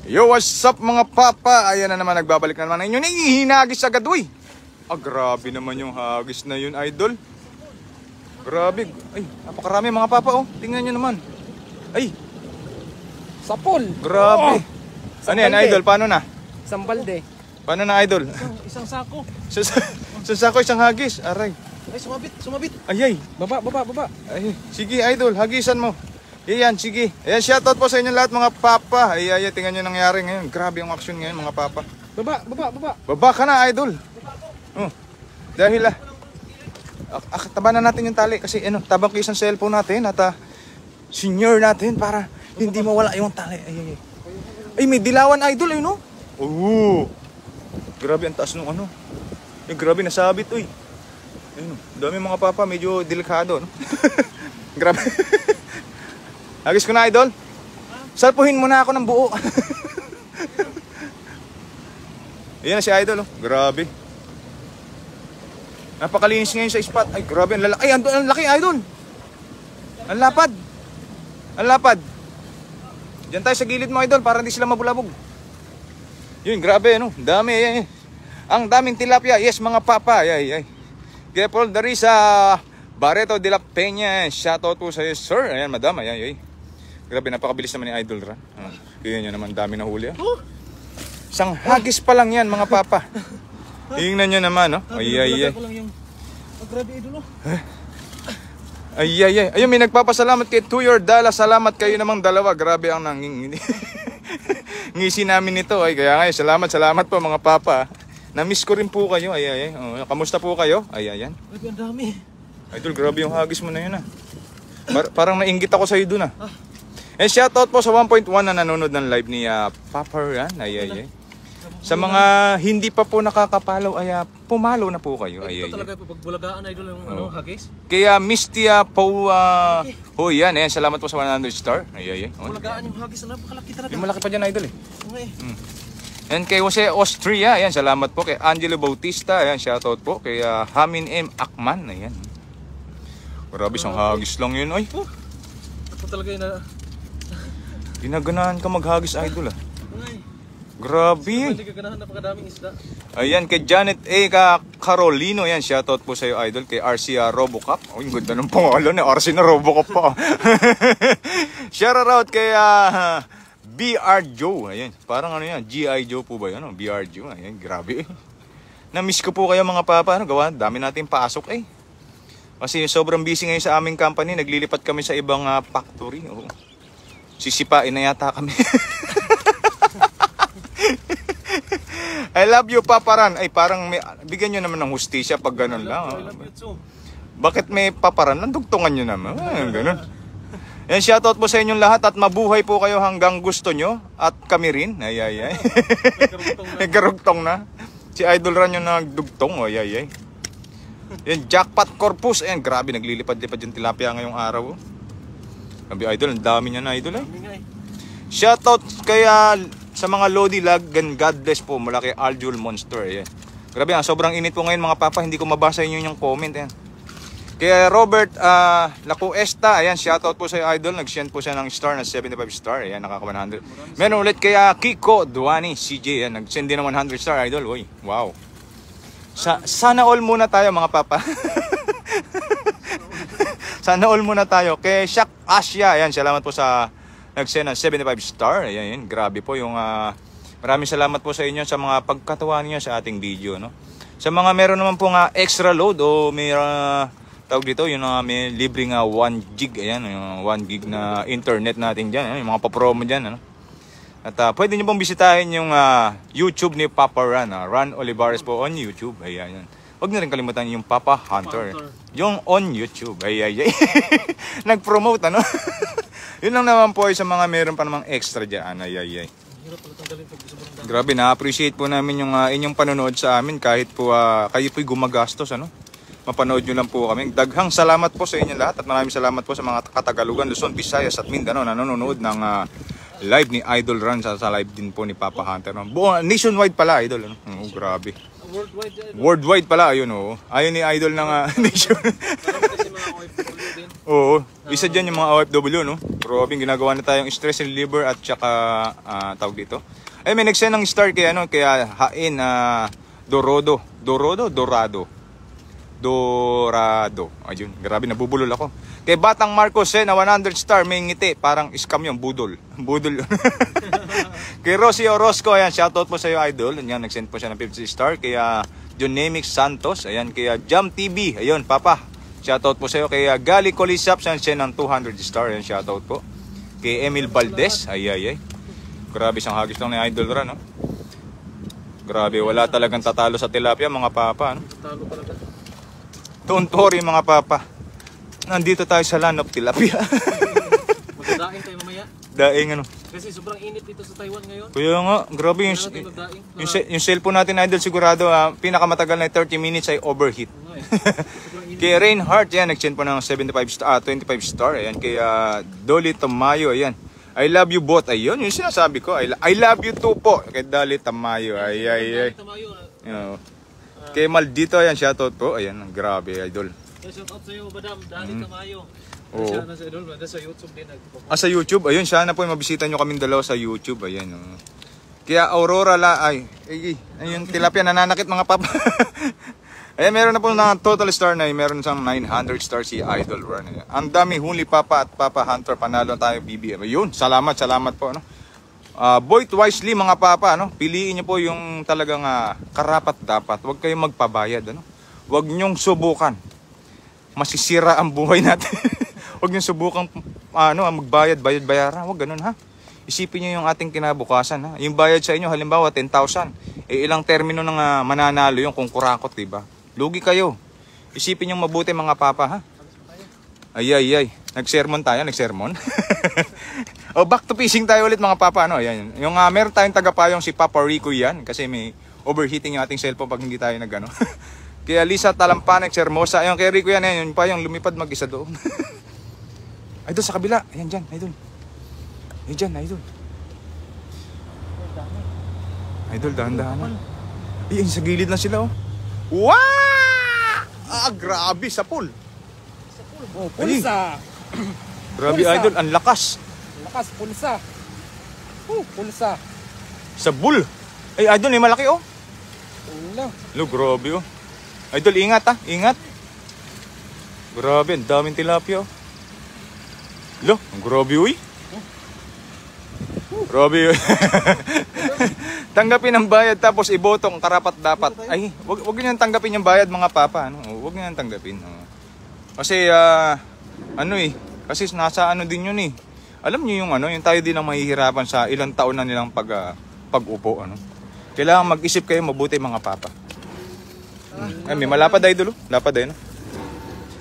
Yo, what's up mga papa? Ayan na naman, nagbabalik na naman inyo. Hinagis agad, uy. Grabe naman yung hagis na yun, idol. Grabe. Ay, napakarami mga papa, oh. Tingnan nyo naman. Ay. Sapol. Grabe. Ano yan, idol? Paano na? Isang balde. Paano na, idol? Isang sako. Isang sako, isang hagis. Aray. Ay, sumabit. Ay. Baba. Ay, sige, idol. Hagisan mo. Ayan, sige. Ayan, shoutout po sa inyo lahat mga papa. Ay, tingnan nyo nangyari ngayon. Grabe yung action ngayon mga papa. Baba. Baba ka na, idol. Oh, dahil tabanan natin yung tali. Kasi tabang ko isang cellphone natin at senior natin para hindi mawala yung tali. Ay, may dilawan, idol, ay no? Oh, grabe ang taas nung ano. Ay, grabe, nasabit, uy. Ayun, dami mga papa, medyo delikado, no? Grabe. Hagis ko na, idol. Salpuhin mo na ako ng buo. Ayan na si idol, oh. Grabe. Napakalinis ngayon sa spot. Ay, grabe, ang lalaki. Ay, ang laki, idol. Ang lapad. Ang lapad. Diyan tayo sa gilid mo, idol, para hindi sila mabulabog. Yun, grabe, ano. Dami, ay. Ang daming tilapia. Yes, mga papa. Ay. Careful, there is Barreto de la Peña. Shoutout po sa iyo, sir. Ayan, madam. Ay. Grabe, napakabilis naman ni Idol Ran. Kaya nyo naman, dami na huli. Isang hagis pa lang yan, mga papa. Tingnan nyo naman, no? Ay. Grabe, idol, Ay. Ayun, may nagpapasalamat kay To Your Dala. Salamat kayo namang dalawa. Grabe ang ngisi namin nito. Ay, kaya ngayon, salamat po, mga papa. Na-miss ko rin po kayo. Ay. Kamusta po kayo? Ay. Ang dami. Idol, grabe yung hagis mo na yun, Parang nainggit ako sa'yo dun, And shoutout po sa 1.1 na nanonood ng live ni Papa Ran. Ay. Sa mga hindi pa po nakakapalaw, pumalo na po kayo. Ay. Talaga po, pagbulagaan, idol, yung hagis. Kaya Misty po, yan. Salamat po sa 100 star. Ay. Bulagaan yung hagis, napakalaki talaga. Yung malaki pa dyan, idol, Okay. And kay Jose Austria, ayan, salamat po. Kay Angelo Bautista, ayan, shoutout po. Kay Hamin M. Akman, ayan. Grabe, isang hagis lang yun, ay. Ako talaga yun Ginaganahan ka maghagis, idol, Ay. Grabe. Hindi ka ganahan, napakadaming isda. Ayan, kay Janet A. Carolino, ayan, shoutout po sa iyo, idol. Kay RC Robocop. Oh, yung ganda ng pangalan, RC na Robocop pa. Shoutout kay BR Joe, ayan. Parang ano yan, G.I. Joe po ba yun? BR Joe, ayan, grabe. Na-miss ko po kayo mga papa, gawa, dami natin pasok, Kasi sobrang busy ngayon sa aming company, naglilipat kami sa ibang factory. Sisipain na yata kami. I love you, Papa Ran. Ay, parang bigyan nyo naman ng hustisya pag ganun lang. Bakit may Papa Ran? Nandugtungan nyo naman. Ganun. Yan, shoutout po sa inyong lahat at mabuhay po kayo hanggang gusto nyo. At kami rin. Ay. Nagkarugtong na. Si Idol Ran yung nagdugtong. Ay. Yan, Jackpot Corpus. Ayan, grabe, naglilipad-lipad yung tilapia ngayong araw. Sabi, idol, ang dami niya na, idol, Shoutout kaya sa mga Lodi Lag and God bless po mula kay Aljul Monster. Ayan. Grabe, sobrang init po ngayon mga papa. Hindi ko mabasa inyo yung comment. Ayan. Kaya Robert Lacuesta, ayan, shoutout po sa idol. Nag-send po siya ng star na 75 star. Ayan, nakaka 100. Meron ulit kaya Kiko Duani CJ. Ayan, nag-send din ng 100 star, idol. Uy, wow. Sana all muna tayo mga papa. Sana all muna tayo. Kay Shaq Asia, ayan, salamat po sa nag-send ng 75 star. Ayan, grabe po yung maraming salamat po sa inyo sa mga pagkatawa niyo sa ating video, no. Sa mga meron naman po extra load o may tawag dito, yung may libreng 1 gig, ayan, yung 1 gig na internet natin diyan, yung mga pa-promo diyan, ano. At pwede niyo pong bisitahin yung YouTube ni Papa Ran, Ran Olivares po on YouTube. Ayan. Huwag na rin kalimutan yung Papa Hunter. Yung on YouTube. Ay. Nag-promote, ano? Yun lang naman po sa mga meron pa namang extra dyan. Ay. Grabe, na-appreciate po namin yung inyong panonood sa amin. Kahit po kayo po'y gumagastos, ano? Mapanood nyo lang po kami. Daghang salamat po sa inyo lahat. At maraming salamat po sa mga Katagalugan, Luzon, Visayas at Mindanao na nanonood ng live ni Idol Ran sa live din po ni Papa Hunter. Nationwide pala, Idol. Ano? Oh, grabe. Worldwide pala, ayun, oh. Ayun ni Idol ng nation. Oo, isa dyan yung mga OFW, no? Grabe, ginagawa na tayong stress reliever at saka, tawag dito. Ay, may nag-send ng star kaya, ano, kaya Hain, Dorado. Ayun, grabe, nabubulol ako. Kay Batang Marcos, na 100 star, may ngiti. Parang scam yung budol. Budol yun. Kay Rosie Orozco, ayan, shoutout po sa iyo, idol. Ayan, nag-send po siya ng 50 star. Kaya Jonemic Santos, ayan, kaya Jam TV, ayun, papa. Shoutout po sa iyo. Kay Gali Colisap, siya ng 200 star, ayan, shoutout po. Kay Emil Valdez, ay. Grabe, isang hagis lang ni Idol Ran, no? Grabe, wala talagang tatalo sa tilapia, mga papa, no? Talo talaga. Don't worry, mga papa. Nandito tayo sa land of tilapia. Magdadaing tayo mamaya. Daing, ano? Kasi sobrang init dito sa Taiwan ngayon. Kaya nga, grabe yung, Kaya natin magdaing. yung cellphone natin, Idol, sigurado, pinakamatagal na 30 minutes ay overheat. Sobrang init. Kay Reinhardt, yan, nag-send po ng 25 star. Ayan, kay Dolly Tamayo, ayan. I love you both. Ayun, yung sinasabi ko. I love you too po. Kay Dolly Tamayo. Ay. Tamayo. You know. Kay Maldito, ayan, shoutout po. Ayan, grabe, Idol. Shout out sa iyo, Madam Dali Tamayo. Oo. Siya na sa idol, sa YouTube din. Sa YouTube, ayun, sana po mabisita nyo kaming dalawa sa YouTube. Ayan, oh. Kaya Aurora ayun, tilapia nananakit, mga papa. Ayan, meron na po na total star na meron siyang 900 star si Idol Ran. Ang dami huli, Papa at Papa Hunter, panalo tayo BBM. Ayun, salamat po, no. Vote wisely, mga papa, no. Piliin niyo po yung talagang karapat dapat. Huwag kayong magpabayad, ano. Huwag niyong subukan. Masisira ang buhay natin. Huwag niyong subukan magbayad-bayaran. Huwag ganun, ha. Isipin niyo yung ating kinabukasan, ha. Yung bayad sa inyo, halimbawa 10,000. Ilang termino ng mananalo yung kung kurakot, diba? Lugi kayo. Isipin niyo mabuti, mga papa, ha. Ay. Nag-sermon tayo, nag-sermon. Back to fishing tayo ulit, mga papa, ano. Ayan. Yung meron tayong tagapayong si Papa Rico yan kasi may overheating yung ating cellphone pag hindi tayo nagano. Kaya Lisa Talampanex Hermosa, ayun kay Rico yan, yun pa yung lumipad mag-isa doon. Idol sa kabila. Ayan dyan, Idol. Ayan dyan, Idol. Idol, dahan-dahan. Ayun, sa gilid na sila, oh. Wow! Grabe, sa pool. Oh, pulsa. Grabe, Pulsa. Idol, ang lakas. Lakas, pulsa. Pulsa. Sa bull. Ay, Idol, may malaki, oh. Ulo. Lo, grabe, oh. Idol, ingat, ha. Ingat. Grabe, ang daming tilapia, oh. Lo, ang grabe, uy. Grabe, uy. Tanggapin ang bayad tapos ibotong karapat dapat. Ay, wag niyo tanggapin yung bayad, mga papa, ano? Wag niyo tanggapin. Kasi kasi nasa ano din yun, eh. Alam niyo yung yung tayo din ang mahihirapan sa ilang taon na nilang pag-upo, ano. Kailangan mag-isip kayo mabuti, mga papa. Ay, may malapad, Idol, oh. Lapad ay, no?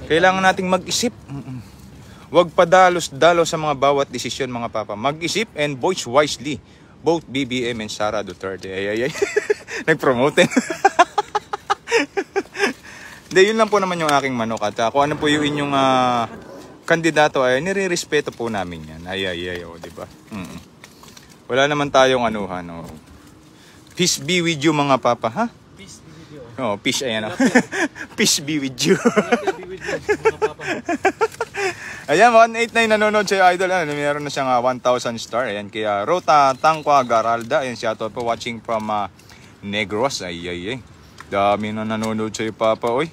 Kailangan nating mag-isip. Huwag padalos-dalos sa mga bawat desisyon, mga papa. Mag-isip and voice wisely. Both BBM and Sara Duterte. Ay. Nag-promote. Hindi, yun lang po naman yung aking manok. At kung ano po yung inyong kandidato, ay nire-respeto po namin yan. Ay, diba? Wala naman tayong anuhan. Oh. Peace be with you, mga papa, ha? Peace video. Oh, peace, ayan, oh. Peace be with you. Be with you, mga papa. Ayan, 189 nanonood sa Idol. Meron na siyang 1,000 star. Ayan, kaya Rota Tangqua Garalda. Ayan, shoutout po watching from Negros. Ay. Dami na nanonood sa iyo, Papa. Oy.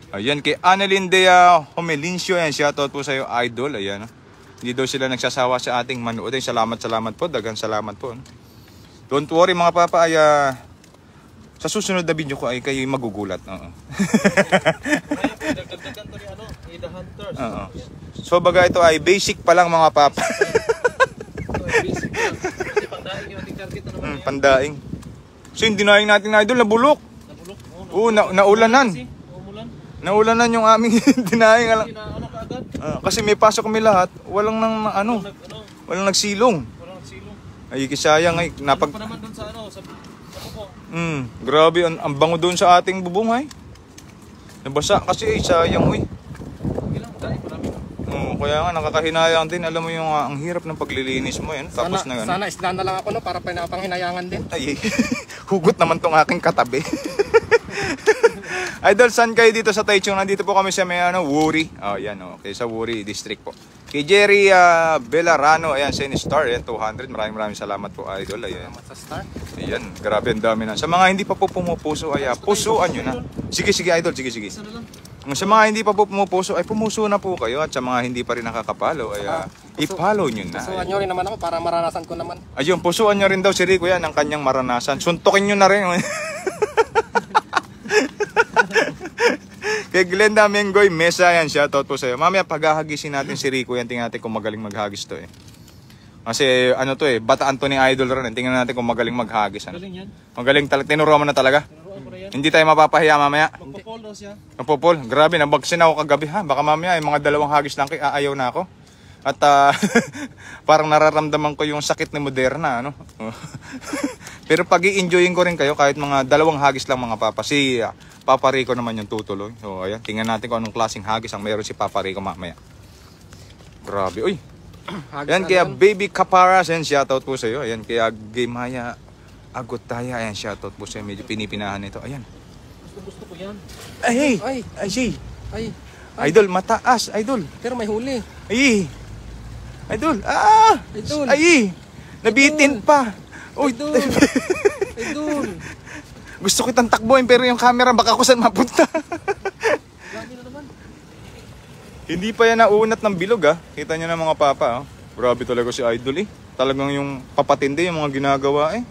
Ayan, kay Annalyn Dea Homelincio. Ayan, shoutout po sa iyo, Idol. Ayan, hindi daw sila nagsasawa sa ating manood. Ayan, salamat po. Dagang salamat po. Don't worry, mga Papa. Ay, sa susunod na video ko ay kayo magugulat. Oo. Dagdagan to ni The Hunters. Oo. So baga ito ay basic pa lang, mga papa. Ito ay basic lang. Kasi pandaing yung ating target na naman yan. Pandaing. So yung dinaing natin, Idol, nabulok. Nabulok. Oo, naulanan. Umulan. Naulanan yung aming dinaing. Kasi na kaagad. Kasi may pasok kami lahat. Walang walang nagsilong. Walang nagsilong. Ay, kisayang ay Ano pa naman dun sa sa bubong. Grabe, ang bango doon sa ating bubong, ay. Nabasa kasi, sayang, uy. Ilang dahil marami. Kaya nga, nakakahinayang din. Alam mo yung ang hirap ng paglilinis mo, yan. Tapos Sana isda na lang ako, no, para pinapanghinayangan din. Ay, hugot naman tong aking katabi. Idol, saan kayo dito sa Taichung? Nandito po kami sa may Wuri. Oh, yan, okay, sa Wuri District po. Kay Jerry Belarano, ayan, Sen Star, ayan, 200. Maraming salamat po, Idol. Ayan. Salamat sa star. Ayan, grabe ang dami na. Sa mga hindi pa po pumupuso, ay pusuan nyo na. Sige, Idol, sige. Isa na lang. Sa mga hindi pa po pumupuso, ay pumuso na po kayo. At sa mga hindi pa rin nakakapalo, ay i-follow nyo na. Pusuan nyo rin naman ako para maranasan ko naman. Ayun, pusuan nyo rin daw si Rico yan, ang kanyang maranasan. Suntukin nyo na rin. Kay Glenda Mengoy Mesa, yan, shoutout po sa'yo. Mamaya paghahagisin natin si Rico yan, tingnan natin kung magaling maghagis to eh. Kasi ano to eh, Bataan to ni Idol rin. Tingnan natin kung magaling maghagis. Ano? Galing yan. Magaling talaga, tinuruan mo na talaga. Tinuruan ko na yan. Hindi tayo mapapahiya mamaya. Magpapol daw siya. Napopol, grabe, nabagsin ako kagabi ha. Baka mamaya yung mga 2 hagis lang aayaw na ako. At parang nararamdaman ko yung sakit ni Moderna, ano. Pero pag i-enjoyin ko rin kayo kahit mga 2 hagis lang mga papa. Si Papa Rico naman yung tutuloy. So ayan, tingnan natin kung anong klaseng hagis ang meron si Papa Rico mamaya. Grabe, uy. Ayan, kaya Baby Caparas, ayan, shoutout po sa iyo. Ayan, kaya Gaymaya Agutaya, ayan, shoutout po sa iyo. Medyo pinipinahan nito. Ayan. Gusto ko yan. Ay, Ay. ay, Ay. Idol, mataas, Idol. Pero may huli. Ay, Idol, Idol. ay, nabitin pa. Uy, Idol. Idol. gusto kitang takbuhin pero yung camera baka kung saan mapunta. Grabe na naman. Hindi pa yan naunat ng bilog Kita nyo na mga papa Grabe talaga si Idol eh. Talagang yung papatindi yung mga ginagawa eh.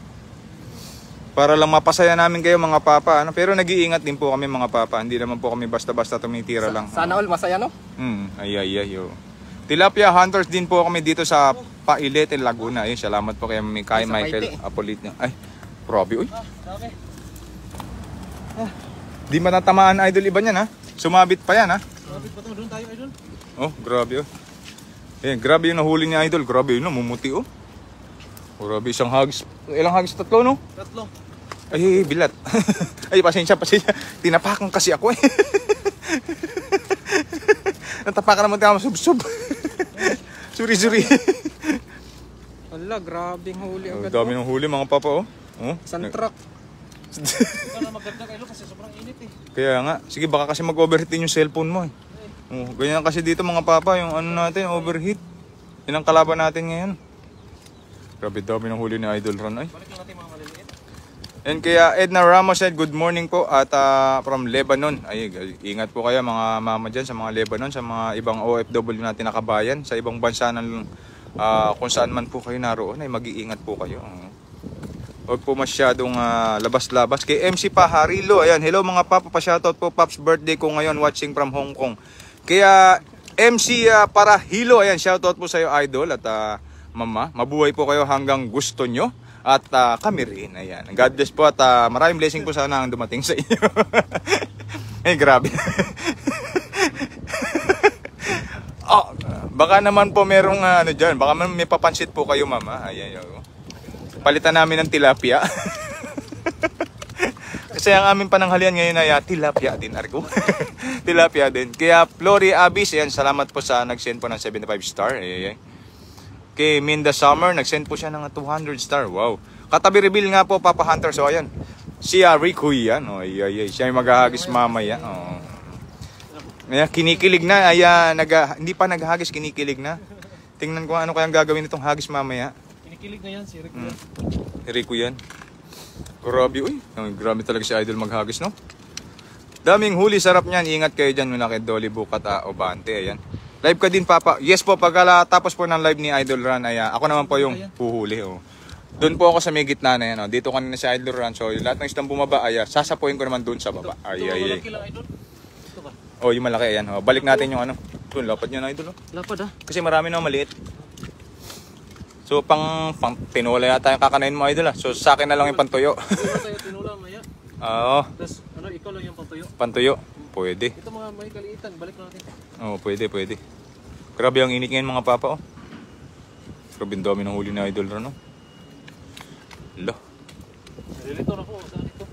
Para lang mapasaya namin kayo mga papa Pero nag-iingat din po kami mga papa. Hindi naman po kami basta-basta tumitira lang. Sana all masaya no? Ay yo. Tilapia hunters din po kami dito sa Pailete, Laguna. Ayun, salamat po kay Michael Apolitno. Ay, grabe uy. Dami. Di matatamaan Idol iba niyan Sumabit pa yan Grabe pa to. Doon tayo, Idol. Oh, grabe Eh, grabe yung nahuli ni Idol. Grabe yun, mumuti Grabe, isang hagis. Ilang hagis? 3, no? 3. Ay, bilat. Ay, pasensya. Tinapakan kasi ako Natapakan naman tayo masubsob. Suri. Wala, grabing huli agad. Dami ng huli mga papa Isang truck. Ikaw na maganda kayo kasi sobrang init eh. Kaya nga, sige baka kasi mag-overheat din yung cellphone mo ganyan kasi dito mga papa, yung natin, overheat. Yan ang kalaban natin ngayon. Grabe dami ng huli ni Idol Ron ay. Balik lang natin mga maliliit. And kaya Edna Ramos said good morning po at from Lebanon. Ay, ingat po kayo mga mama dyan sa mga Lebanon, sa mga ibang OFW natin na kabayan, sa ibang bansa ng kung saan man po kayo naroon ay mag-iingat po kayo. Huwag po masyadong labas-labas. Kay MC Paharilo, ayan, hello mga papa, pa-shoutout po, Pops birthday ko ngayon, watching from Hong Kong. Kaya MC Parahilo, ayan, shoutout po sa iyo Idol at mama, mabuhay po kayo hanggang gusto nyo. At kami rin, ayan. God bless po at maraming blessing po sana ang dumating sa inyo. Eh, grabe. Baka naman po merong dyan, baka may papansit po kayo mama. Ayan. Palitan namin ng tilapia. Kasi ang aming pananghalian ngayon ay tilapia din, Argo. Tilapia din. Kaya Flory Abis, ayan, salamat po sa nag-send po ng 75 star. Ayan. Kay Minda Summer, nag-send po siya ng 200 star. Wow. Katabi reveal nga po, Papa Hunter. So, ayan. Si Rico yan. Siya yung maghahagis mamaya. Ayan, kinikilig na. Ayan, hindi pa naghahagis, kinikilig na. Tingnan ko ano kayang gagawin nitong hagis mamaya. Kinikilig na yan si Rico. Rico yan. Grabe, uy. Grabe talaga si Idol maghagis, no? Daming huli, sarap niyan. Ingat kayo dyan muna kay Dolly Bukat Obante. Ayan. Live ka din, Papa. Yes po, tapos po ng live ni Idol Ran, ay ako naman po yung puhuli. Doon po ako sa may gitna na yan. Dito kanina si Idol Ran. So, lahat ng isang bumaba, sasapuin ko naman doon sa baba. Ay. Malaki lang, Idol. Ito ba? Yung malaki, ayan. Balik natin yung Doon, lapad niya na Idol. Lapad Kasi marami na maliit. So, pang tinola yata yung kakanain mo, Idol. So, sa akin na lang yung pantuyo. Tinula, maya. Oo. Tapos, ikaw lang yung pantuyo. Pantuyo. Pwede. Ito mga may kaliitan, balik natin. Pwede. Grabe ang init ngayon mga papa, Grabe ang dami ng huli na Idol Ron, Lo. Nalilito na po, saan ito?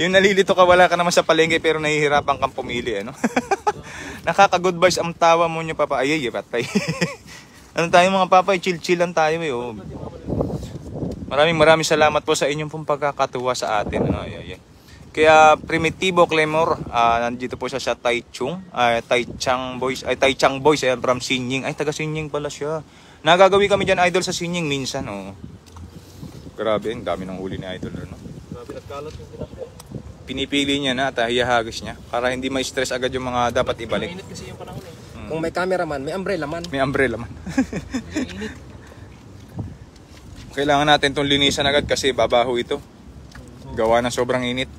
Yung nalilito ka, wala ka naman sa palengke pero nahihirapan kang pumili, Nakaka-good vibes ang tawa mo niyo, Papa. Ay, patay. Ano tayo mga papa, chill-chill lang tayo, Maraming salamat po sa inyong pong pagkakatuwa sa atin, Kaya Primitivo Clemor, nandito po siya sa Taichung, Taichung Boys, ayan, from Sinying. Ay, taga Sinying pala siya. Nagagawi kami dyan, idol, sa Sinying minsan, oh. Grabe, ang dami ng huli ni idol, no? Grabe, nagkalat yung tilapia. Pinipili niya na at hiyahagis niya para hindi ma-stress agad yung mga dapat ibalik. Mainit kasi yung panahon eh. Kung may cameraman, may umbrella man. May umbrella man. Mainit. Kailangan natin itong linisan agad kasi babaho ito. Gawa ng sobrang init.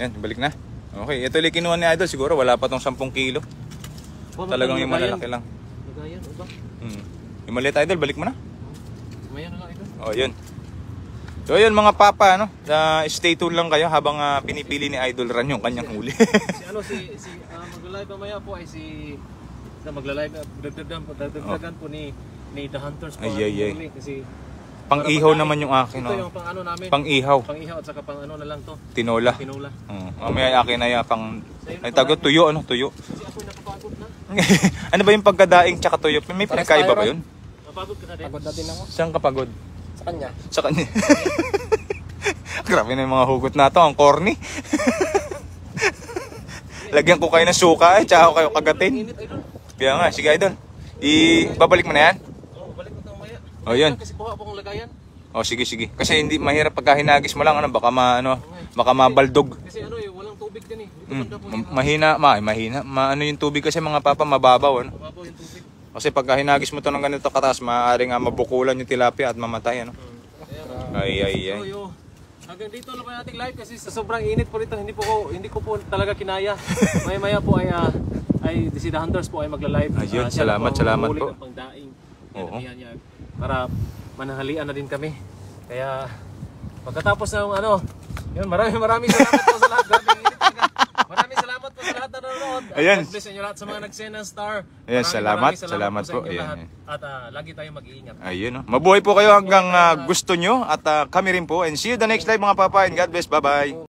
Yan, balik na. Okay, ito ulit kinuha ni idol. Siguro wala pa tong 10 kilo. Talagang yung malalaki lang. Lagayan, o ba? Yung maliit idol, balik mo na. Mayan na lang ito. O, yun. So, yun mga papa, ano? Stay tuned lang kayo habang pinipili ni Idol Ran yung kanyang huli. Magla-live mamaya po ay magla-live, dagdagan po ni The Hunters po. Ay. Kasi Pang-ihaw naman yung akin, ito no? yung pang ano namin. Pang-ihaw. Pang-ihaw at saka pang ano na lang to. Tinola. Tinola. Mamaya akin ay pang... Ay, tago, tuyo, ano? Tuyo. Kasi ako'y napapagod na. Ano ba yung pagkadaing tsaka tuyo? May pinagkaiba ba yun? Napagod ka na din. Pagod na din ako. Saan ka pagod? Sa kanya. Sa kanya. Grabe na yung mga hugot na to. Ang corny. Lagyan ko kayo ng suka tsaka ko kayo kagatin. Init, idol. Kaya nga, sige idol. Babalik mo na yan? Oo, balik mo ito mamaya. O, yun. Kasi kuha po kong lagayan. O, sige. Kasi hindi mahirap pagka hinagis mo lang, ano, baka mabaldog. Kasi ano eh, walang tubig din eh. Dito banda po yung Mahina. Ano yung tubig kasi mga papa, mababaw, ano? mababaw yung tubig. Kasi pagka hinagis mo to ng ganito kataas, maaaring mabukulan yung tilapia at mamatay, ano? Ay. So, hanggang dito lang po nating live kasi sa sobrang init po rito, hindi ko po talaga kinaya. Maya po ay si The Hunters po ay magla-live. Ayun, Siya salamat po. po. Pangdaing. Oo. Yan. Para manahalian na din kami. Kaya pagkatapos ng ano, yun, maraming salamat po sa lahat. Grabe init talaga. Maraming salamat po sa lahat na nanonood. Ayan. God bless inyo lahat sa mga nag-send ng star. Ayan, salamat sa po. inyo Ayan, lahat. ayan. At lagi tayong mag-iingat. Ayun, no? Mabuhay po kayo hanggang gusto nyo at kami rin po. And see you the next live mga papa. And God bless. Bye-bye.